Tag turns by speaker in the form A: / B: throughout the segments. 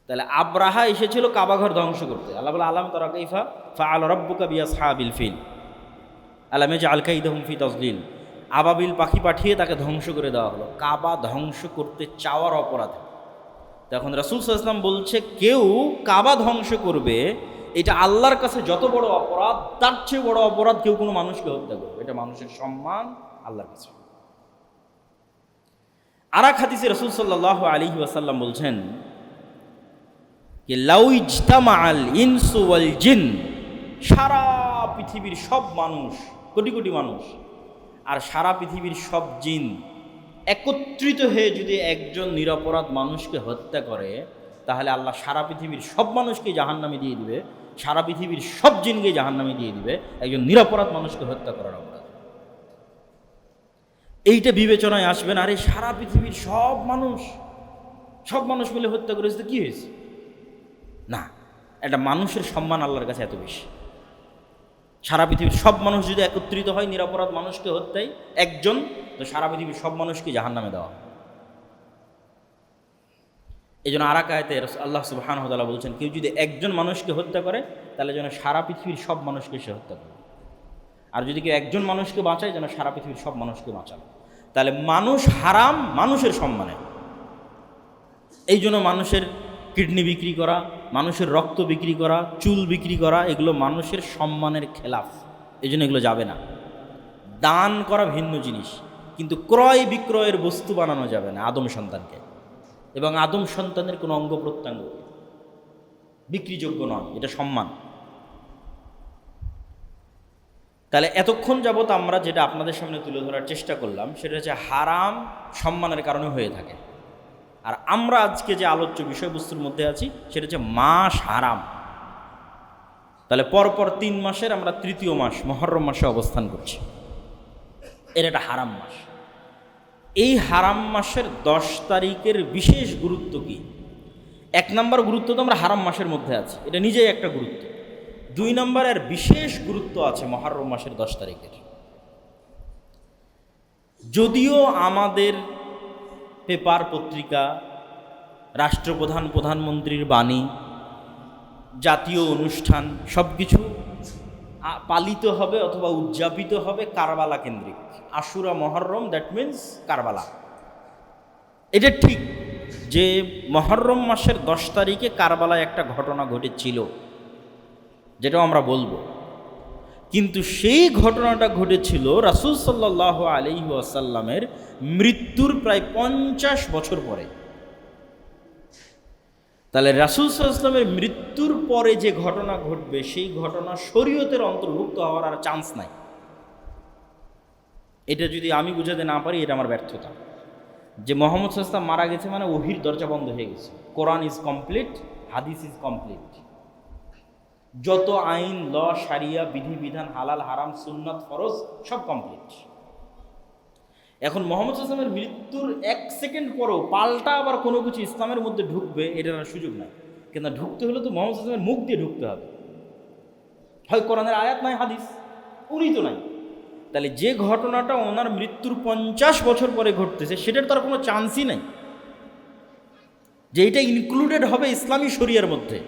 A: তাহলে আব্রাহা এসেছিল কাবাঘর ধ্বংস করতে। আল্লাহ বলে আলাম তারা কাইফা ফাআল রাব্বুকা বিআসহাবিল ফিল আলাম ইয়াজআল কাইদাহুম ফি তাজলিল। আবাবিল পাখি পাঠিয়ে তাকে ধ্বংস করে দেওয়া হলো কাবা ধ্বংস করতে চাওয়ার অপরাধে। তখন রাসূল সাল্লাল্লাহু আলাইহি ওয়াসাল্লাম বলছে কেউ কাবা ধ্বংস করবে, এটা আল্লাহর কাছে যত বড় অপরাধ তার চেয়ে বড় অপরাধ কেউ কোনো মানুষকে হত্যা করবে। এটা মানুষের সম্মান আল্লাহর কাছে। আর এক হাদিসে রাসূল সাল্লাল্লাহু আলাইহি ওয়াসাল্লাম বলছেন যে লাউ ইজতামাআল ইনসু ওয়াল জিন, সারা পৃথিবীর সব মানুষ, কোটি কোটি মানুষ আর সারা পৃথিবীর সব জিন একত্রিত হয়ে যদি একজন নিরপরাধ মানুষকে হত্যা করে, তাহলে আল্লাহ সারা পৃথিবীর সব মানুষকে জাহান্নামে দিয়ে দিবে, সারা পৃথিবীর সব জিনকে জাহান্নামে দিয়ে দিবে একজন নিরপরাধ মানুষকে হত্যা করার অপরাধ। এইটা বিবেচনায় আসবে না, আরে সারা পৃথিবীর সব মানুষ মিলে হত্যা করেছে তো কী হয়েছে? না, একটা মানুষের সম্মান আল্লাহর কাছে এত বেশি। সারা পৃথিবীর সব মানুষ যদি একত্রিত হয় নিরপরাধ মানুষকে হত্যায় একজন, তো সারা পৃথিবীর সব মানুষকে জাহান্নামে দেওয়া। এই জন্য আর এক আয়াতে আল্লাহ সুবহানাহু ওয়া তাআলা বলছেন কেউ যদি একজন মানুষকে হত্যা করে তাহলে যেন সারা পৃথিবীর সব মানুষকে সে হত্যা করে, আর যদি কেউ একজন মানুষকে বাঁচায় যেন সারা পৃথিবীর সব মানুষকে বাঁচায়। তাহলে মানুষ হারাম মানুষের সম্মানে। এই জন্য মানুষের কিডনি বিক্রি করা, মানুষের রক্ত বিক্রি করা, চুল বিক্রি করা, এগুলো মানুষের সম্মানের খেলাফ। এই জন্য এগুলো যাবে না। দান করা ভিন্ন জিনিস, কিন্তু ক্রয় বিক্রয়ের বস্তু বানানো যাবে না আদম সন্তানকে, এবং আদম সন্তানের কোনো অঙ্গ প্রত্যঙ্গ বিক্রিযোগ্য নয়, এটা সম্মান। তাহলে এতক্ষণ যাবৎ আমরা যেটা আপনাদের সামনে তুলে ধরার চেষ্টা করলাম সেটা হচ্ছে হারাম সম্মানের কারণে হয়ে থাকে। আর আমরা আজকে যে আলোচ্য বিষয়বস্তুর মধ্যে আছি সেটা হচ্ছে মাস হারাম। তাহলে পরপর 3 মাসের আমরা তৃতীয় মাস মুহররম মাসে অবস্থান করছি। এর একটা হারাম মাস। এই হারাম মাসের 10 তারিখের বিশেষ গুরুত্ব কি? 1 নম্বর গুরুত্ব তো আমরা হারাম মাসের মধ্যে আছি, এটা নিজেই একটা গুরুত্ব। 2 নম্বরের বিশেষ গুরুত্ব আছে মুহররম মাসের 10 তারিখের। যদিও আমাদের পেপার পত্রিকা, রাষ্ট্রপ্রধান প্রধানমন্ত্রীর বাণী, জাতীয় অনুষ্ঠান সব কিছু পালিত হবে অথবা উদযাপিত হবে কারবালা কেন্দ্রিক। আশুরা মুহররম, দ্যাট মিন্স কারবালা। এটা ঠিক যে মুহররম মাসের 10 তারিখে কারবালায় একটা ঘটনা ঘটেছিল, যেটাও আমরা বলবো, কিন্তু সেই ঘটনাটা ঘটেছিল রাসূল সাল্লাল্লাহু আলাইহি ওয়াসাল্লামের মৃত্যুর প্রায় 50 বছর পরে। তাহলে রাসূল সাল্লাল্লাহু আলাইহি ওয়াসাল্লামের মৃত্যুর পরে যে ঘটনা ঘটবে সেই ঘটনা শরীয়তের অন্তর্ভুক্ত হওয়ার আর চান্স নাই। এটা যদি আমি বুঝাতে না পারি এটা আমার ব্যর্থতা। যে মুহাম্মদ সাল্লাল্লাহু আলাইহি ওয়াসাল্লাম মারা গেছে মানে ওহীর দরজা বন্ধ হয়ে গেছে। কোরআন ইজ কমপ্লিট, হাদিস ইজ কমপ্লিট। যত আইন, ল, শারিয়া, বিধিবিধান, হালাল হারাম, সুন্নাত, ফরজ সব কমপ্লিট। এখন মুহাম্মদ সাল্লাল্লাহু আলাইহি ওয়াসাল্লামের মৃত্যুর 1 সেকেন্ড পরেও পাল্টা আবার কোনো কিছু ইসলামের মধ্যে ঢুকবে, এটার সুযোগ নাই। কিন্তু ঢুকতে হলে তো মুহাম্মদ সাল্লাল্লাহু আলাইহি ওয়াসাল্লামের মুখ দিয়ে ঢুকতে হবে। হয় কোরআনের আয়াত নাই হাদিস, উনি তো নাই। তাহলে যে ঘটনাটা ওনার মৃত্যুর 50 বছর পরে ঘটতেছে সেটার তো আর কোনো চান্সই নাই যে এটা ইনক্লুডেড হবে ইসলামী শরিয়ার মধ্যে।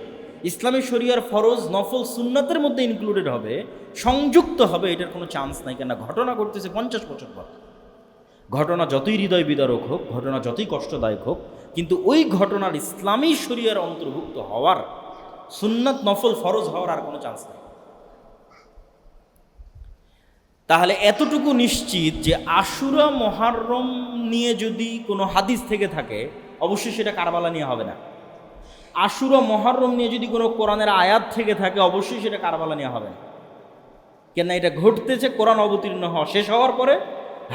A: ইসলামী শরিয়ার ফরজ, নফল, সুন্নাতের মধ্যে ইনক্লুডেড হবে, সংযুক্ত হবে, এটার কোনো চান্স নাই। কেন? ঘটনা ঘটতেছে 50 বছর পর। ঘটনা যতই হৃদয় বিদারক হোক, ঘটনা যতই কষ্টদায়ক হোক, কিন্তু ওই ঘটনার ইসলামী শরিয়ার অন্তর্ভুক্ত হওয়ার, সুন্নাত, নফল, ফরজ হওয়ার আর কোনো চান্স নেই। তাহলে এতটুকু নিশ্চিত যে আশুরা মুহররম নিয়ে যদি কোনো হাদিস থেকে থাকে অবশ্যই সেটা কারবালা নিয়ে হবে না। আশুরা মুহররম নিয়ে যদি কোনো কোরআনের আয়াত থেকে থাকে অবশ্যই সেটা কারবালা নিয়ে হবে না। কেন? এটা ঘটতেছে কোরআন অবতীর্ণ হওয়া শেষ হওয়ার পরে,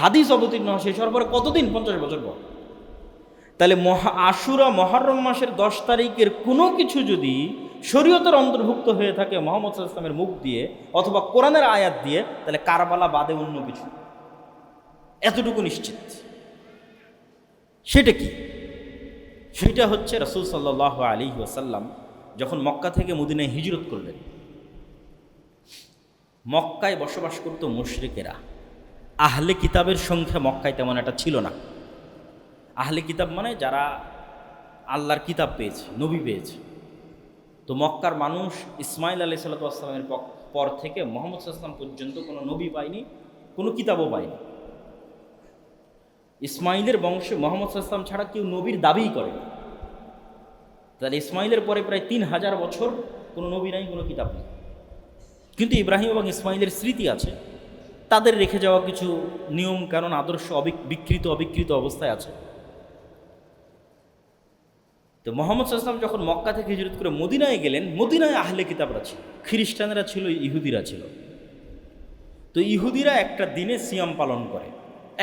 A: হাদিস অবতীর্ণ হওয়া শেষ হওয়ার পরে কতদিন? 50 বছর পর। তাহলে আশুরা মুহররম মাসের 10 তারিখের কোনো কিছু যদি শরীয়তের অন্তর্ভুক্ত হয়ে থাকে মুহাম্মদ সাল্লাল্লাহু আলাইহি ওয়াসাল্লামের মুখ দিয়ে অথবা কোরআনের আয়াত দিয়ে, তাহলে কারবালা বাদে অন্য কিছু। এতটুকু নিশ্চিত। সেটা কি? সেটা হচ্ছে রাসূল সাল্লাল্লাহু আলাইহি ওয়াসাল্লাম যখন মক্কা থেকে মদিনায় হিজরত করলেন, মক্কায় বসবাস করত মুশরিকেরা। আহলে কিতাবের সংখ্যা মক্কায় তেমন একটা ছিল না। আহলে কিতাব মানে যারা আল্লাহর কিতাব পেয়েছে, নবী পেয়েছে। তো মক্কার মানুষ ইসমাইল আলাইহিস সালামের পর থেকে মুহাম্মদ সাল্লাল্লাহু আলাইহি ওয়াসাল্লাম পর্যন্ত কোনো নবী পায়নি, কোনো কিতাবও পায়নি। ইসমাইলের বংশে মুহাম্মদ সাল্লাল্লাহু আলাইহি ওয়াসাল্লাম ছাড়া কেউ নবীর দাবিই করে না। তাহলে ইসমাইলের পরে প্রায় 3000 বছর কোনো নবী নাই, কোনো কিতাব নেই। কিন্তু ইব্রাহিম এবং ইসমাইলের স্মৃতি আছে, তাদের রেখে যাওয়া কিছু নিয়ম কানুন আদর্শ অবিকৃত অবস্থায় আছে। তো মুহাম্মদ সাল্লাল্লাহু আলাইহি ওয়াসাল্লাম যখন মক্কা থেকে হিজরত করে মদিনায় গেলেন, মদিনায় আহলে কিতাবরা ছিল, খ্রিস্টানরা ছিল, ইহুদিরা ছিল। তো ইহুদিরা একটা দিনে সিয়াম পালন করে,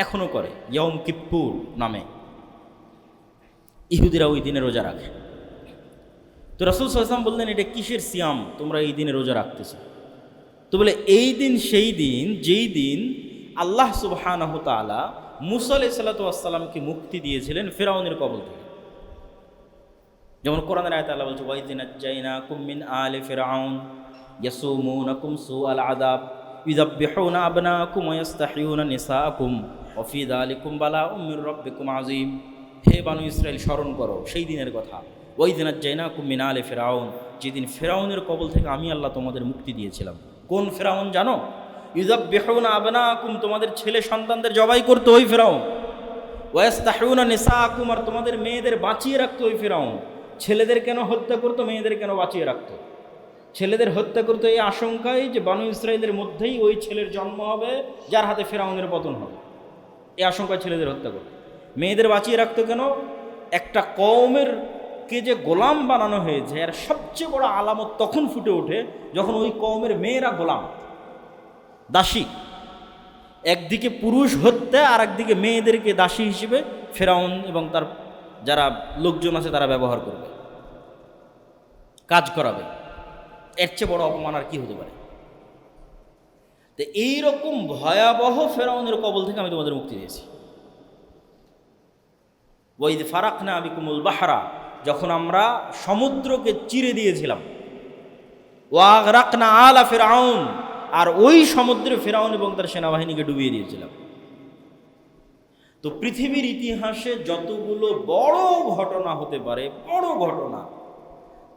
A: এখনও করে, ইয়ম কিপ্পুর নামে। ইহুদিরা ওই দিনে রোজা রাখে। তো রাসূল সাল্লাল্লাহু আলাইহি ওয়াসাল্লাম বললেন, এটা কিসের সিয়াম তোমরা এই দিনে রোজা রাখতেছো? তো বলে, এই দিন সেই দিন যেই দিন আল্লাহ সুবহানাহু ওয়া তাআলা মূসা আলাইহিস সালাতু ওয়াস সালামকে মুক্তি দিয়েছিলেন ফিরআউনের কবল থেকে। যেমন কোরআনের আয়াতে আল্লাহ বলছে, ওয়াইয নাজ্জাইনাকুম মিন আলি ফিরআউন ইয়াসুমুনাকুম সুআল আযাব ইউযাববিহুনা আবনাকুম ওয়া ইস্তাহইয়ুনা নিসাআকুম ওয়া ফি যালিকুম বালাউম মির রাব্বিকুম আযীম। হে বানু ইসরাইল, স্মরণ করো সেই দিনের কথা, ওয়াইয নাজ্জাইনাকুম মিন আলি ফিরআউন, যেদিন ফিরআউনের কবল থেকে আমি আল্লাহ তোমাদের মুক্তি দিয়েছিলাম। কোন ফিরআউন জানো? ইউযাববিহুনা আবনাকুম, তোমাদের ছেলে সন্তানদের জবাই করতো ওই ফিরআউন। ওয়া ইস্তাহইয়ুনা নিসাআকুম, আর তোমাদের মেয়েদের বাঁচিয়ে রাখতো ওই ফিরআউন। ছেলেদের কেন হত্যা করতো, মেয়েদের কেন বাঁচিয়ে রাখতো? ছেলেদের হত্যা করতো এই আশঙ্কায় যে বানু ইসরাইলের মধ্যেই ওই ছেলের জন্ম হবে যার হাতে ফিরআউনের পতন হবে, এই আশঙ্কায় ছেলেদের হত্যা করতো। মেয়েদের বাঁচিয়ে রাখতো কেন? একটা কওমের কে যে গোলাম বানানো হয়েছে এর সবচেয়ে বড় আলামত তখন ফুটে ওঠে যখন ওই কওমের মেয়েরা গোলাম, দাসী। একদিকে পুরুষ হত্যা আর একদিকে মেয়েদেরকে দাসী হিসেবে ফিরআউন এবং তার যারা লোকজন আছে তারা ব্যবহার করবে, কাজ করাবে। এর চেয়ে বড় অপমান আর কি হতে পারে? তো এইরকম ভয়াবহ ফিরআউনের কবল থেকে আমি তোমাদের মুক্তি দিয়েছি। ওয়াইদ ফারাকনা বিকুমুল বাহরা, যখন আমরা সমুদ্রকে চিরে দিয়েছিলাম। ওয়াগরাকনা আলা ফিরআউন, আর ওই সমুদ্রে ফিরআউন এবং তার সেনাবাহিনীকে ডুবিয়ে দিয়েছিলাম। তো পৃথিবীর ইতিহাসে যতগুলো বড় ঘটনা হতে পারে, বড় ঘটনা,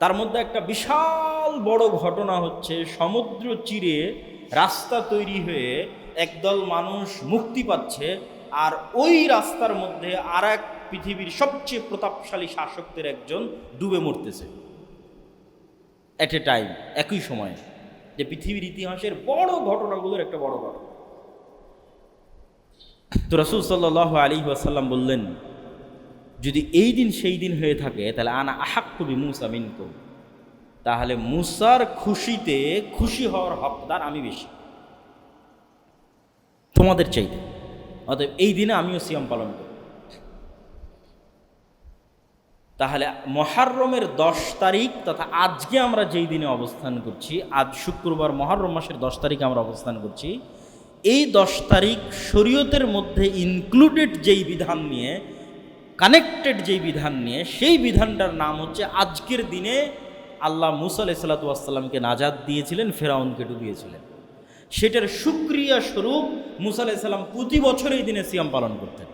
A: তার মধ্যে একটা বিশাল বড় ঘটনা হচ্ছে সমুদ্র চিরে রাস্তা তৈরি হয়ে একদল মানুষ মুক্তি পাচ্ছে, আর ওই রাস্তার মধ্যে আর এক পৃথিবীর সবচেয়ে প্রতাপশালী শাসকদের একজন ডুবে মরতেছে এট এ টাইম, একই সময়ে। যে পৃথিবীর ইতিহাসের বড় ঘটনাগুলোর একটা বড় ঘটনা। তো রাসূল সাল্লাল্লাহু আলাইহি ওয়াসাল্লাম বললেন, যদি এই দিন সেই দিন হয়ে থাকে তাহলে আনা আহাক্কু বিমূসা মিনকুম, তাহলে মূসার খুশিতে খুশি হওয়ার হকদার আমি বেশি তোমাদের চাইতে। অতএব এই দিনে আমিও সিয়াম পালন করি। তাহলে মুহররমের 10 তারিখ তথা আজকে আমরা যেই দিনে অবস্থান করছি, আজ শুক্রবার মুহররম মাসের 10 তারিখে আমরা অবস্থান করছি, এই 10 তারিখ শরীয়তের মধ্যে ইনক্লুডেড যেই বিধান নিয়ে, কানেক্টেড যেই বিধান নিয়ে, সেই বিধানটার নাম হচ্ছে আজকের দিনে আল্লাহ মূসা আলাইহিস সালাতু ওয়াস সালামকে নাজাত দিয়েছিলেন, ফিরআউনকে ডুবিয়েছিলেন। সেটার শুকরিয়া স্বরূপ মূসা আলাইহিস সালাম প্রতি বছর এই দিনে সিয়াম পালন করতেন,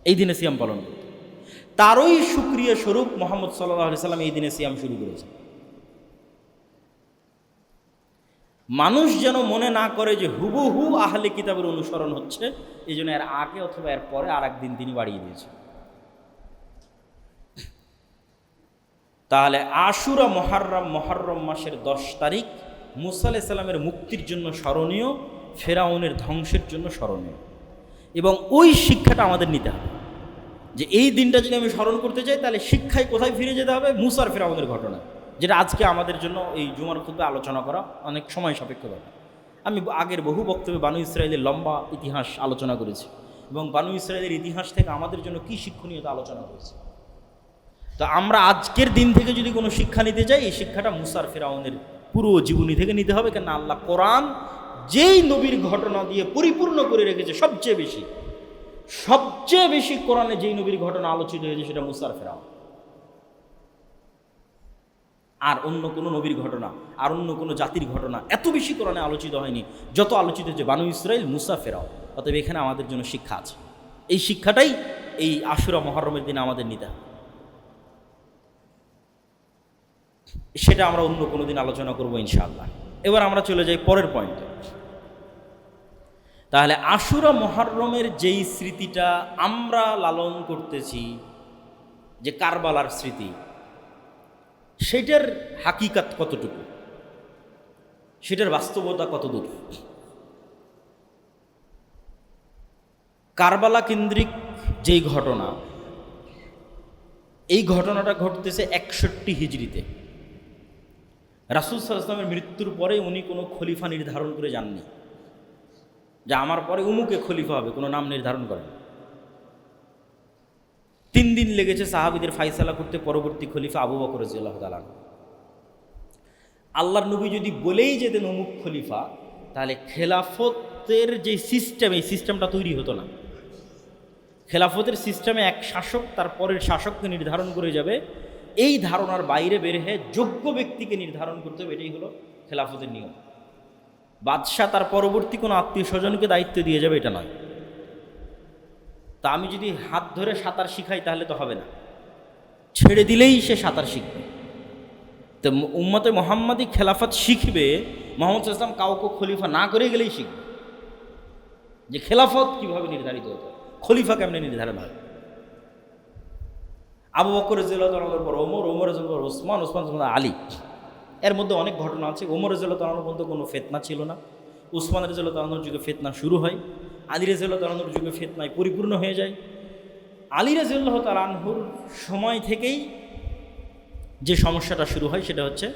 A: এই দিনে সিয়াম পালন করতেন। তারই শুকরিয়া স্বরূপ মুহাম্মদ সাল্লাল্লাহু আলাইহি সাল্লাম এই দিনে সিয়াম শুরু করেছেন। মানুষ যেন মনে না করে যে হুবহু আহলে কিতাবের অনুসরণ হচ্ছে, এই জন্য এর আগে অথবা এর পরে আর একদিন তিনি বাড়িয়ে দিয়েছেন। তাহলে আশুরা মুহররম মাসের 10 তারিখ মূসা আলাইহিস সালামের মুক্তির জন্য স্মরণীয়, ফিরআউনের ধ্বংসের জন্য স্মরণীয়। এবং ওই শিক্ষাটা আমাদের নিতে হবে যে এই দিনটা যদি আমি স্মরণ করতে চাই তাহলে শিক্ষায় কোথায় ফিরে যেতে হবে? মূসার ফিরআউনের ঘটনা, যেটা আজকে আমাদের জন্য এই জুমার খুতবায় আলোচনা করা অনেক সময় সাপেক্ষ ব্যাপার। আমি আগের বহু বক্তব্যে বানু ইসরাইলের লম্বা ইতিহাস আলোচনা করেছি এবং বানু ইসরাইলের ইতিহাস থেকে আমাদের জন্য কী শিক্ষণীয়তা আলোচনা করেছি। তো আমরা আজকের দিন থেকে যদি কোনো শিক্ষা নিতে চাই, এই শিক্ষাটা মূসার ফিরআউনের পুরো জীবনী থেকে নিতে হবে। কেন আল্লাহ কোরআন যেই নবীর ঘটনা দিয়ে পরিপূর্ণ করে রেখেছে, সবচেয়ে বেশি কোরআনে যেই নবীর ঘটনা আলোচিত হয়েছে সেটা মূসার ফিরআউন। আর অন্য কোনো নবীর ঘটনা, আর অন্য কোনো জাতির ঘটনা এত বেশি কোরআনে আলোচিত হয়নি যত আলোচিত হয়েছে বানু ইসরাইল, মূসা, ফিরআউন। অতএব এখানে আমাদের জন্য শিক্ষা আছে। এই শিক্ষাটাই এই আশুরা মুহররমের দিনে আমাদের নিতে হবে। সেটা আমরা অন্য কোনো দিন আলোচনা করবো ইনশাআল্লাহ। এবার আমরা চলে যাই পরের পয়েন্টে। তাহলে আশুরা মুহররমের যেই স্মৃতিটা আমরা লালন করতেছি, যে কারবালার স্মৃতি, সেটার হাকিকাত কতটুকু, সেটার বাস্তবতা কতদূর? কারবালা কেন্দ্রিক যেই ঘটনা, এই ঘটনাটা ঘটতেছে 61 হিজরিতে। রাসূল সাল্লাল্লাহু আলাইহি ওয়াসাল্লামের মৃত্যুর পরে উনি কোনো খলিফা নির্ধারণ করে যাননি যে আমার পরে উমুকে খলিফা হবে, কোনো নাম নির্ধারণ করেন। 3 দিন লেগেছে সাহাবীদের ফাইসালা করতে, পরবর্তী খলিফা আবু বকর রাদিয়াল্লাহু তাআলা। আল্লাহর নবী যদি বলেই যেতেন অমুক খলিফা, তাহলে খেলাফতের যে সিস্টেম, এই সিস্টেমটা তৈরি হতো না। খেলাফতের সিস্টেমে এক শাসক তার পরের শাসককে নির্ধারণ করে যাবে, এই ধারণার বাইরে বের হয়ে যোগ্য ব্যক্তিকে নির্ধারণ করতে হবে, এটাই হলো খেলাফতের নিয়ম। বাদশাহ তার পরবর্তী কোনো আত্মীয় স্বজনকে দায়িত্ব দিয়ে যাবে, এটা নয়। তা আমি যদি হাত ধরে সাঁতার শিখাই তাহলে তো হবে না, ছেড়ে দিলেই সে সাঁতার শিখবে। তো উম্মতে মুহাম্মাদি খেলাফত শিখবে, মুহাম্মদ সাল্লাল্লাহু আলাইহি ওয়াসাল্লাম কাউকে খলিফা না করে গেলেই শিখবে যে খেলাফত কিভাবে নির্ধারিত হতো, খলিফা কেমনে নির্ধারণ হয়। আবু বকর রাদিয়াল্লাহু তাআলার পর ওমর, ওমর রাদিয়াল্লাহু পর ওসমান, ওসমান আলী। এর মধ্যে অনেক ঘটনা আছে। ওমর রাদিয়াল্লাহু তাআলার মধ্যে কোনো ফিতনা ছিল না, উসমান রাদিয়াল্লাহু তাআলার যুগে ফিতনা শুরু হয়, আলী রাদিয়াল্লাহু তাআলার যুগে ফিতনায় পরিপূর্ণ হয়ে যায়। আলী রাদিয়াল্লাহু তাআলা আনহুর সময় থেকেই যে সমস্যাটা শুরু হয় সেটা হচ্ছে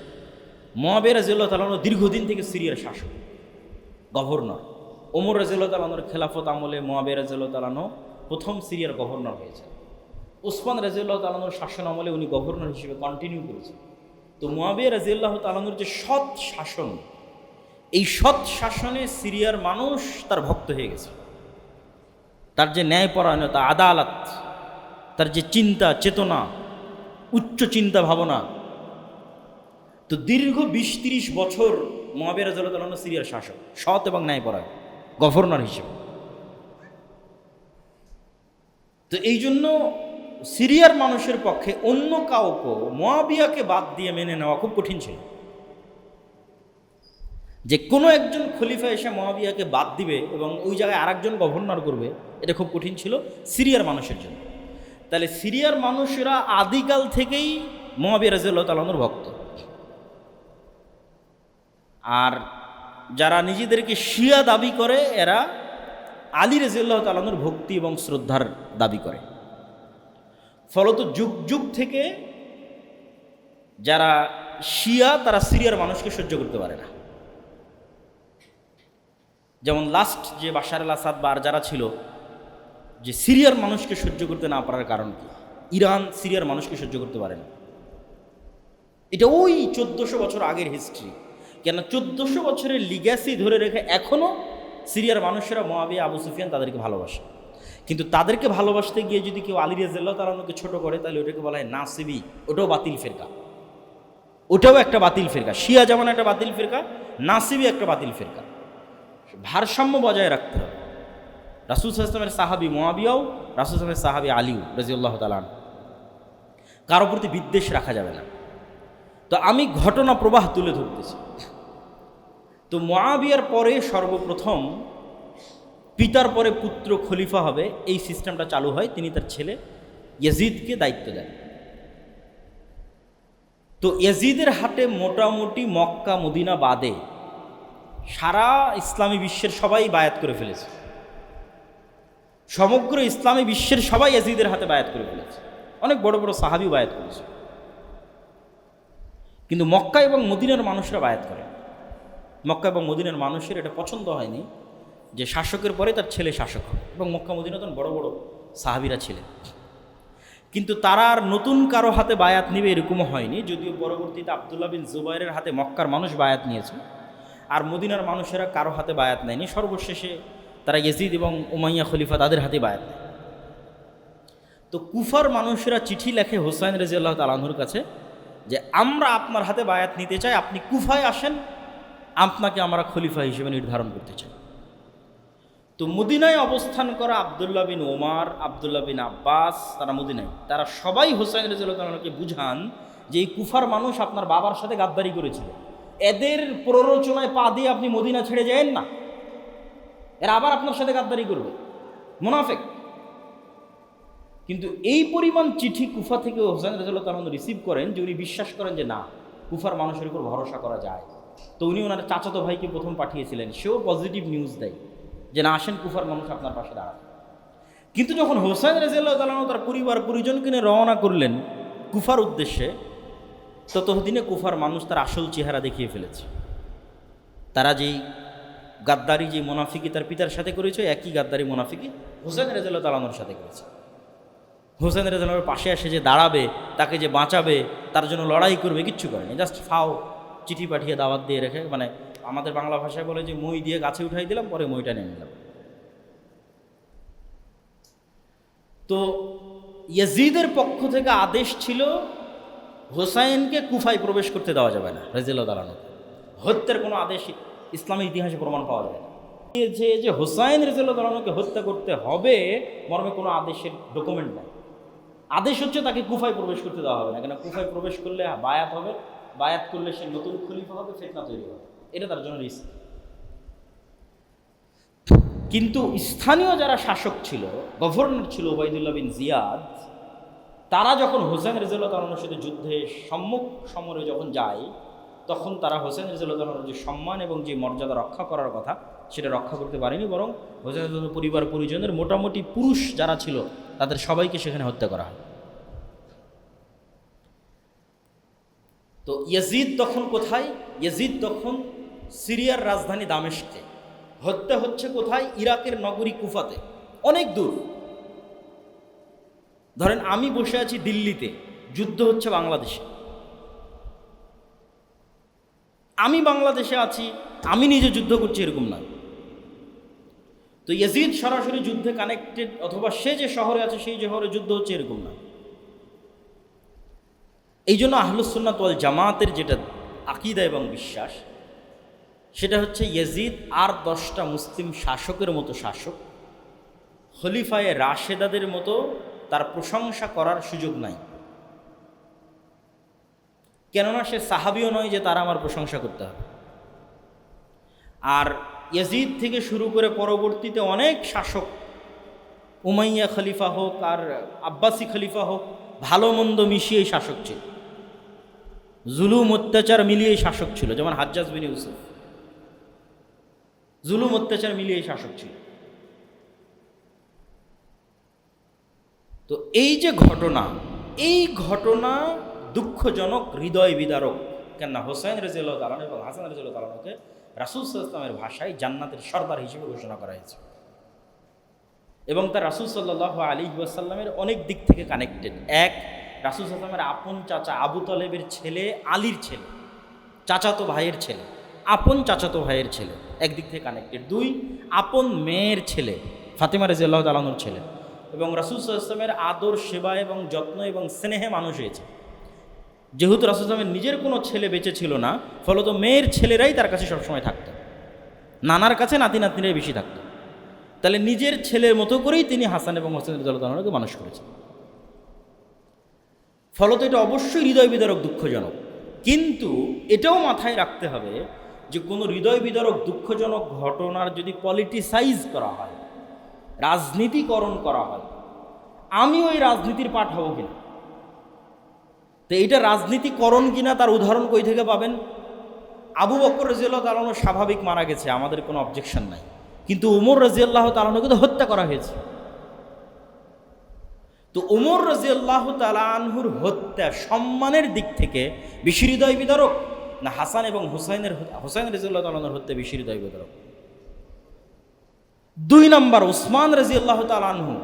A: মুআবিয়া রাদিয়াল্লাহু তাআলা দীর্ঘদিন থেকে সিরিয়ার শাসক, গভর্নর। ওমর রাদিয়াল্লাহু তাআলার খেলাফত আমলে মুআবিয়া রাদিয়াল্লাহু তাআলা প্রথম সিরিয়ার গভর্নর হয়েছে। উসমান রাদিয়াল্লাহু তাআলার শাসন আমলে উনি গভর্নর হিসেবে কন্টিনিউ করেছেন। তো মুআবিয়া রাদিয়াল্লাহু তাআলার যে সৎ শাসন, এই সৎ শাসনে সিরিয়ার মানুষ তার ভক্ত হয়ে গেছে। তার যে ন্যায়পরায়ণতা, আদালত, তার যে চিন্তা চেতনা, উচ্চ চিন্তা ভাবনা। তো দীর্ঘ 20-30 বছর মুআবিয়া রাদিয়াল্লাহু তাআলা সিরিয়ার শাসক, সৎ এবং ন্যায়পরায়ণ গভর্নর হিসেবে। তো এই জন্য সিরিয়ার মানুষের পক্ষে অন্য কাউকে মুআবিয়াকে বাদ দিয়ে মেনে নেওয়া খুব কঠিন ছিল। যে কোনো একজন খলিফা এসে মুআবিয়াকে বাদ দিবে এবং ওই জায়গায় আরেকজন গভর্নর করবে, এটা খুব কঠিন ছিল সিরিয়ার মানুষের জন্য। তাহলে সিরিয়ার মানুষেরা আদিকাল থেকেই মুআবিয়া রাদিয়াল্লাহু তাআলার ভক্ত। আর যারা নিজেদেরকে শিয়া দাবি করে, এরা আলী রাদিয়াল্লাহু তাআলার ভক্তি এবং শ্রদ্ধার দাবি করে। ফলত যুগ যুগ থেকে যারা শিয়া, তারা সিরিয়ার মানুষকে সহ্য করতে পারে না। যেমন লাস্ট যে বাশার আল আসাদ বা যারা ছিল, যে সিরিয়ার মানুষকে সহ্য করতে না পারার কারণ কি? ইরান সিরিয়ার মানুষকে সহ্য করতে পারে না। এটা ওই 1400 বছর আগের হিস্ট্রি। কেন 1400 বছরের লিগ্যাসি ধরে রেখে এখনও সিরিয়ার মানুষেরা মুআবিয়া, আবু সুফিয়ান তাদেরকে ভালোবাসে। কিন্তু তাদেরকে ভালোবাসতে গিয়ে যদি কেউ আলী রাদিয়াল্লাহু তাআলাকে ছোট করে, তাহলে ওটাকে বলা হয় নাসিবি। ওটাও বাতিল ফিরকা, ওটাও একটা বাতিল ফিরকা। শিয়া যেমন একটা বাতিল ফিরকা, নাসিবি একটা বাতিল ফিরকা। ভারসাম্য বজায় রাখতে হবে। রাসূল সাল্লাল্লাহু আলাইহি ওয়াসাল্লামের সাহাবী মুআবিয়াও, রাসূল সাল্লাল্লাহু আলাইহি ওয়াসাল্লামের সাহাবী আলীও রাদিয়াল্লাহু তাআলা, কারো প্রতি বিদ্বেষ রাখা যাবে না। তো আমি ঘটনা প্রবাহ তুলে ধরতেছি। তো মুআবিয়ার পরে সর্বপ্রথম পিতার পরে পুত্র খলিফা হবে, এই সিস্টেমটা চালু হয়। তিনি তার ছেলে ইয়াজিদকে দায়িত্ব দেন। তো ইয়াজিদের হাতে মোটামুটি মক্কা মদিনা বাদে সারা ইসলামী বিশ্বের সবাই বায়াত করে ফেলেছে। সমগ্র ইসলামী বিশ্বের সবাই ইয়াজিদের হাতে বায়াত করে ফেলেছে। অনেক বড় বড় সাহাবী বায়াত করেছে, কিন্তু মক্কা এবং মদিনার মানুষরা বায়াত করে। মক্কা এবং মদিনার মানুষের এটা পছন্দ হয়নি যে শাসকের পরে তার ছেলে শাসক হবে, এবং মক্কা মদিনা তখন বড় বড় সাহাবীরা ছিলেন। কিন্তু তারা আর নতুন কারো হাতে বায়াত নিবে এরকমও হয়নি, যদিও পরবর্তীতে আব্দুল্লাহ বিন জুবাইরের হাতে মক্কার মানুষ বায়াত নিয়েছে, আর মদিনার মানুষেরা কারো হাতে বায়াত নেয়নি। সর্বশেষে তারা ইয়াজিদ এবং উমাইয়া খলিফা তাদের হাতে বায়াত নেয়। তো কুফার মানুষেরা চিঠি লেখে হুসাইন রাদিয়াল্লাহু তাআলা আনহুর কাছে যে আমরা আপনার হাতে বায়াত নিতে চাই, আপনি কুফায় আসেন, আপনাকে আমরা খলিফা হিসেবে নির্ধারণ করতে চাই। তো মদিনায় অবস্থান করা আবদুল্লাহ বিন ওমর, আবদুল্লাহ বিন আব্বাস, তারা মদিনায়, তারা সবাই হুসাইন রাদিয়াল্লাহু তাআলা আনহুকে বুঝান যে এই কুফার মানুষ আপনার বাবার সাথে গাদ্দারি করেছিল, এদের প্ররোচনায় পা দিয়ে আপনি মদিনা ছেড়ে যায়েন না, এরা আবার আপনার সাথে গাদ্দারি করবে, মুনাফিক। কিন্তু এই পরিমাণ চিঠি কুফা থেকে হোসেন রাদিয়াল্লাহু তাআলা রিসিভ করেন যে উনি বিশ্বাস করেন যে না, কুফার মানুষের উপর ভরসা করা যায়। তো উনি ওনার চাচাতো ভাইকে প্রথম পাঠিয়েছিলেন, সেও পজিটিভ নিউজ দেয় যে না, আসেন কুফার মানুষ আপনার পাশে দাঁড়ান। কিন্তু যখন হোসেন রাদিয়াল্লাহু তাআলা তার পরিবার পরিজনকে নিয়ে রওনা করলেন কুফার উদ্দেশ্যে, ততদিনে কুফার মানুষ তার আসল চেহারা দেখিয়ে ফেলেছে। তারা যেই গাদ্দারি, যে মুনাফিকি তার পিতার সাথে করেছে, একই গাদ্দারি মুনাফিকি হোসেন রাদিয়াল্লাহু তাআলার সাথে করেছে। হোসেন রাদিয়াল্লাহুর পাশে এসে যে দাঁড়াবে, তাকে যে বাঁচাবে, তার জন্য লড়াই করবে, কিচ্ছু করেনি। জাস্ট ফাও চিঠি পাঠিয়ে দাওয়াত দিয়ে রেখে, মানে আমাদের বাংলা ভাষায় বলে যে মই দিয়ে গাছে উঠাই দিলাম, পরে মইটা নিয়ে নিলাম। তো ইয়াজিদের পক্ষ থেকে আদেশ ছিল হোসাইনকে কুফায় প্রবেশ করতে দেওয়া যাবে না, রাদিয়াল্লাহু তাআলা হত্যার কোনো আদেশ ইসলামের ইতিহাসে প্রমাণ পাওয়া যায় না। যে হোসাইন রাদিয়াল্লাহু তাআলাকে হত্যা করতে হবে মর্মে কোনো আদেশের ডকুমেন্ট নাই। আদেশ হচ্ছে তাকে কুফায় প্রবেশ করতে দেওয়া হবে না, কেন কুফায় প্রবেশ করলে বায়াত হবে, বায়াত করলে সে নতুন খলিফা হবে, ফিতনা তৈরি হবে, এটা তার জন্য রিস্ক। কিন্তু স্থানীয় যারা শাসক ছিল, গভর্নর ছিল উবাইদুল্লাহ বিন জিয়াদ, তারা যখন হোসেন রাদিয়াল্লাহু তাআলার সাথে যুদ্ধে সম্মুখ সমরে যখন যায়, তখন তারা হোসেন রাদিয়াল্লাহু তাআলার যে সম্মান এবং যে মর্যাদা রক্ষা করার কথা সেটা রক্ষা করতে পারেনি, বরং হোসেন রাদিয়াল্লাহু পরিবার পরিজনের মোটামুটি পুরুষ যারা ছিল তাদের সবাইকে সেখানে হত্যা করা হয়। তো ইয়াজিদ তখন কোথায়? ইয়াজিদ তখন সিরিয়ার রাজধানী দামেস্কে। হত্যা হচ্ছে কোথায়? ইরাকের নগরী কুফাতে, অনেক দূর। ধরেন আমি বসে আছি দিল্লিতে, যুদ্ধ হচ্ছে বাংলাদেশে। আমি বাংলাদেশে আছি, আমি নিজে যুদ্ধ করছি, এরকম নয়। তো ইয়াজিদ সরাসরি যুদ্ধে কানেক্টেড, অথবা সে যে শহরে আছে সেই শহরে যুদ্ধ হচ্ছে, এরকম নয়। এই জন্য আহলুস সুন্নাত ওয়াল জামাতের যেটা আকীদা এবং বিশ্বাস, সেটা হচ্ছে ইয়াজিদ আর 10টা মুসলিম শাসকের মতো শাসক, খলিফায়ে রাশেদাদের মতো তার প্রশংসা করার সুযোগ নাই। কেননা সে সাহাবিও নয় যে তারা আমার প্রশংসা করতে হবে। আর ইয়াজিদ থেকে শুরু করে পরবর্তীতে অনেক শাসক, উমাইয়া খলিফা হোক আর আব্বাসি খলিফা হোক, ভালো মন্দ মিশিয়েই শাসক ছিল, জুলুম অত্যাচার মিলিয়েই শাসক ছিল। যেমন হাজ্জাজ বিন ইউসুফ, জুলুম অত্যাচার মিলিয়েই শাসক ছিল। তো এই যে ঘটনা, এই ঘটনা দুঃখজনক, হৃদয় বিদারক। কেননা হোসেন রাদিয়াল্লাহু তাআলা এবং হাসান রাদিয়াল্লাহু তাআলাকে রাসূল সাল্লাল্লাহু আলাইহি ওয়াসাল্লামের ভাষায় জান্নাতের সর্দার হিসেবে ঘোষণা করা হয়েছে, এবং তার রাসূল সাল্লাল্লাহু আলাইহি ওয়াসাল্লামের অনেক দিক থেকে কানেক্টেড। এক, রাসূল সাল্লাল্লাহু আলাইহি ওয়াসাল্লামের আপন চাচা আবু তালেবের ছেলে, আলীর ছেলে, চাচাতো ভাইয়ের ছেলে, আপন চাচাতো ভাইয়ের ছেলে, একদিক থেকে কানেক্টেড। দুই, আপন মেয়ের ছেলে, ফাতিমা রাদিয়াল্লাহু তাআলার ছেলে, এবং রাসূল সাল্লাল্লাহু আলাইহি ওয়াসাল্লামের আদর, সেবা এবং যত্ন এবং স্নেহে মানুষ হয়েছে। যেহেতু রাসূল সাল্লাল্লাহু আলাইহি ওয়াসাল্লামের নিজের কোনো ছেলে বেঁচে ছিল না, ফলত মেয়ের ছেলেরাই তার কাছে সবসময় থাকতো, নানার কাছে নাতি নাতনিরাই বেশি থাকতো। তাহলে নিজের ছেলের মতো করেই তিনি হাসান এবং হোসেন রাদিয়াল্লাহু তাআলাকে মানুষ করেছেন। ফলত এটা অবশ্যই হৃদয় বিদারক, দুঃখজনক। কিন্তু এটাও মাথায় রাখতে হবে যে কোনো হৃদয় বিদারক দুঃখজনক ঘটনার যদি পলিটিসাইজ করা হয়, রাজনীতিকরণ করা হয়, আমি ওই রাজনীতির পাঠ হব কিনা। তো এইটা রাজনীতিকরণ কিনা তার উদাহরণ কই থেকে পাবেন? আবু বকর রাদিয়াল্লাহু তাআলা স্বাভাবিক মারা গেছে, আমাদের কোনো অবজেকশন নাই, কিন্তু ওমর রাদিয়াল্লাহু তাআলাকে তো হত্যা করা হয়েছে। তো ওমর রাদিয়াল্লাহু তাআলা আনহুর হত্যা সম্মানের দিক থেকে বেশি হৃদয় বিদারক, না হাসান এবং হোসেন রাদিয়াল্লাহু তাআলার হত্যা বেশি হৃদয় বিদারক? 2 নম্বর, উসমান রাদিয়াল্লাহু তাআলা আনহু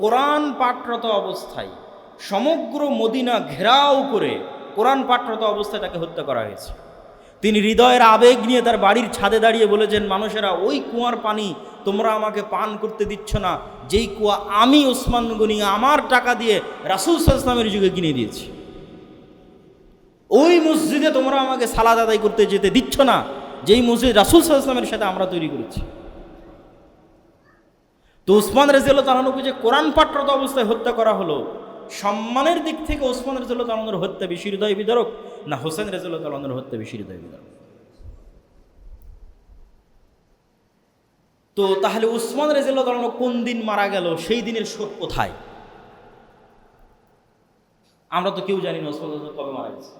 A: কোরআন পাঠরত অবস্থায় সমগ্র মদিনা ঘেরাও করে কোরআন পাঠরত অবস্থায় তাকে হত্যা করা হয়েছে। তিনি হৃদয়ের আবেগ নিয়ে তার বাড়ির ছাদে দাঁড়িয়ে বলেছেন, মানুষেরা, ওই কুয়ার পানি তোমরা আমাকে পান করতে দিচ্ছ না, যেই কুয়া আমি ওসমান গনি আমার টাকা দিয়ে রাসূল সাল্লাল্লাহু আলাইহি ওয়াসাল্লামের যুগে কিনে দিয়েছি। ওই মসজিদে তোমরা আমাকে সালাত আদায় করতে যেতে দিচ্ছ না, যেই মসজিদ রাসূল সাল্লাল্লাহু আলাইহি ওয়াসাল্লামের সাথে আমরা তৈরি করেছি। তো উসমান রাদিয়াল্লাহু তাআলাকে যে কোরআন পাঠরত অবস্থায় হত্যা করা হলো, সম্মানের দিক থেকে ওসমান রাদিয়াল্লাহু তাআলা আনহুর হত্যা বেশি হৃদয় বিদারক না হোসেন রাদিয়াল্লাহু তাআলা আনহুর হত্যা বেশি হৃদয় বিদারক? তো তাহলে ওসমান রাদিয়াল্লাহু তাআলা আনহু কোন দিন মারা গেল, সেই দিনের শোক কোথায়? আমরা তো কেউ জানি না ওসমান রাদিয়াল্লাহু কবে মারা গেছে।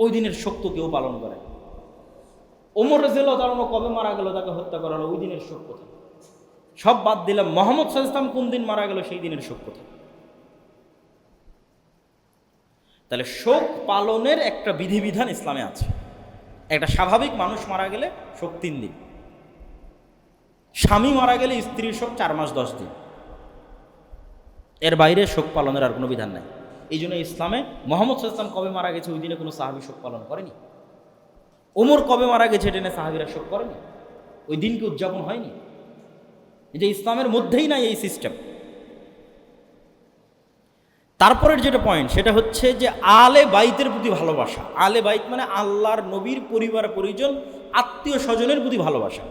A: ওই দিনের শোক তো কেউ পালন করে। ওমর রাদিয়াল্লাহু তাআলা আনহু কবে মারা গেল, তাকে হত্যা করা হলো, ওই দিনের শোক কোথায়? সব বাদ দিলাম, মুহাম্মদ সাল্লাল্লাহু আলাইহি ওয়াসাল্লাম কোন দিন মারা গেল, সেই দিনের শোক কোথায়? তাহলে শোক পালনের একটা বিধিবিধান ইসলামে আছে। একটা স্বাভাবিক মানুষ মারা গেলে শোক 3 দিন, স্বামী মারা গেলে স্ত্রীর শোক 4 মাস 10 দিন, এর বাইরে শোক পালনের আর কোনো বিধান নাই। এই জন্য ইসলামে মুহাম্মদ সাল্লাল্লাহু আলাইহি ওয়াসাল্লাম কবে মারা গেছে ওই দিনে কোনো সাহাবী শোক পালন করেনি। ওমর কবে মারা গেছে এটা নিয়ে সাহাবীরা শোক করেনি, ওই দিনকে উদযাপন হয়নি। এটা ইসলামের মধ্যেই নাই এই সিস্টেম। তারপরের যেটা পয়েন্ট সেটা হচ্ছে যে আলে বাইতের প্রতি ভালোবাসা। আলে বাইত মানে আল্লাহর নবীর পরিবার পরিজন আত্মীয় স্বজনের প্রতি ভালোবাসা।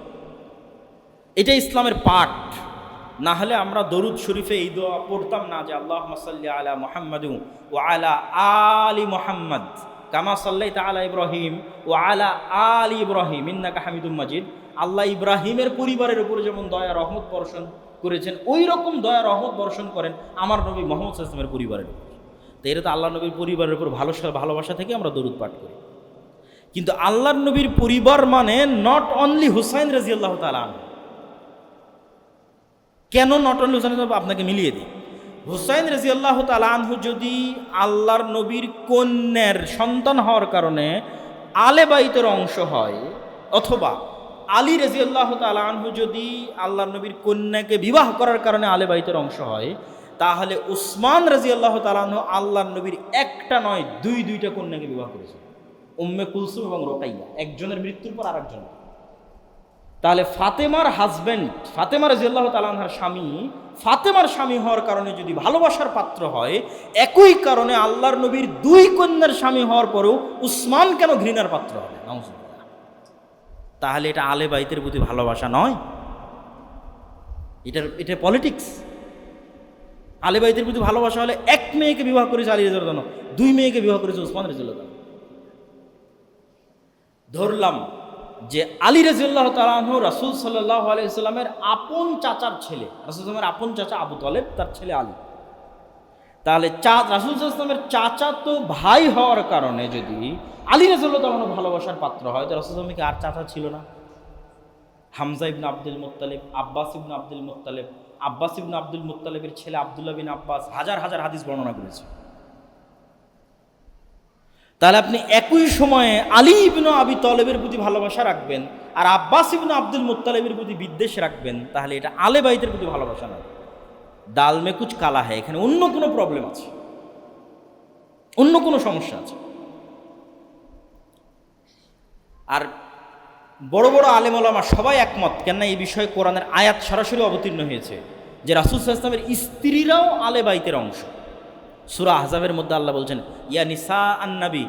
A: এটা ইসলামের পাঠ। না হলে আমরা দরুদ শরীফে এই দোয়া পড়তাম না যে আল্লাহুম্মা সাল্লি আলা মুহাম্মাদু ওয়া আলা আলি মুহাম্মাদ কামা সাল্লাইতা আলা ইব্রাহিম ওয়া আলা আলি ইব্রাহিম ইন্নাকা হামিদুম মাজিদ। আল্লাহ ইব্রাহিমের পরিবারের উপরে যেমন দয়া রহমত বর্ষণ করেছেন, ওই রকম দয়া রহমত বর্ষণ করেন আমার নবী মুহাম্মদ সাল্লাল্লাহু আলাইহি ওয়াসাল্লামের পরিবারের উপর। তো এটা তো আল্লাহ নবীর পরিবারের উপর ভালোবাসা থেকে আমরা দরুদ পাঠ করি। কিন্তু আল্লাহর নবীর পরিবার মানে নট অনলি হুসাইন রাদিয়াল্লাহু তাআলা আনহু। কেন নট অনলি হুসাইন? আপনাকে মিলিয়ে দিই। হুসাইন রাদিয়াল্লাহু তাআলা আনহু যদি আল্লাহর নবীর কন্যার সন্তান হওয়ার কারণে আলে বাইতের অংশ হয়, অথবা আলী রাদিয়াল্লাহু তাআলা আনহু যদি আল্লাহর নবীর কন্যাকে বিবাহ করার কারণে আলে বাইতের অংশ হয়, তাহলে উসমান রাদিয়াল্লাহু তাআলা আনহু আল্লাহর নবীর একটা নয় দুইটা কন্যাকে বিবাহ করেছেন, উম্মে কুলসুম এবং রোকাইয়া, একজনের মৃত্যুর পর আরেকজন। তাহলে ফাতেমার হাজব্যান্ড, ফাতেমা রাদিয়াল্লাহু তাআলা আনহার স্বামী, ফাতেমার স্বামী হওয়ার কারণে যদি ভালোবাসার পাত্র হয়, একই কারণে আল্লাহর নবীর 2 কন্যার স্বামী হওয়ার পরেও উসমান কেন ঘৃণার পাত্র হবে? নাউজুবিল্লাহ। তাহলে এটা আলে বাইতের প্রতি ভালোবাসা নয়, এটা পলিটিক্স। আলে বাইতের প্রতি ভালোবাসা হলে এক মেয়েকে বিবাহ করেছে আলী রাদিয়াল্লাহু তাআলা, 2 মেয়েকে বিবাহ করেছে উসমান রাদিয়াল্লাহু তাআলা। ধরলাম যে আলী রাদিয়াল্লাহু তাআলা আনহু রাসূল সাল্লাল্লাহু আলাইহি ওয়াসাল্লামের আপন চাচার ছেলে, রাসূল সাল্লাল্লাহু আপন চাচা আবু তালেব, তার ছেলে আলী। তাহলে রাসূল সাল্লাল্লাহু আলাইহি ওয়াসাল্লামের চাচা তো ভাই হওয়ার কারণে যদি আলী রাদিয়াল্লাহু তাআলা আনহু ভালোবাসার পাত্র হয়, তো রাসূল সাল্লাল্লাহু আলাইহি ওয়াসাল্লামের আর চাচা ছিল না? হামজা ইবনে আব্দুল মুত্তালিব, আব্বাস ইবনে আব্দুল মুত্তালিব, আব্বাস ইবনে আব্দুল মুত্তালিবের ছেলে আব্দুল্লাহ বিন আব্বাস হাজার হাজার হাদিস বর্ণনা করেছে। তাহলে আপনি একই সময়ে আলী ইবনে আবি তালেবের প্রতি ভালোবাসা রাখবেন আর আব্বাস ইবনে আব্দুল মুত্তালিবের প্রতি বিদ্বেষ রাখবেন, তাহলে এটা আলে বাইতের প্রতি ভালোবাসা না। ডাল মে কুছ কালা হয়, এখানে অন্য কোনো প্রবলেম আছে, অন্য কোনো সমস্যা আছে। আর বড় বড় আলেম ওলামা সবাই একমত, কেননা এই বিষয়ে কোরআনের আয়াত সরাসরি অবতীর্ণ হয়েছে যে রাসূল সাল্লাল্লাহু আলাইহি ওয়াসাল্লামের স্ত্রীরাও আলে বাইতের অংশ। সূরা আহজাবের মধ্যে আল্লাহ বলছেন, ইয়া নিসা আন-নবী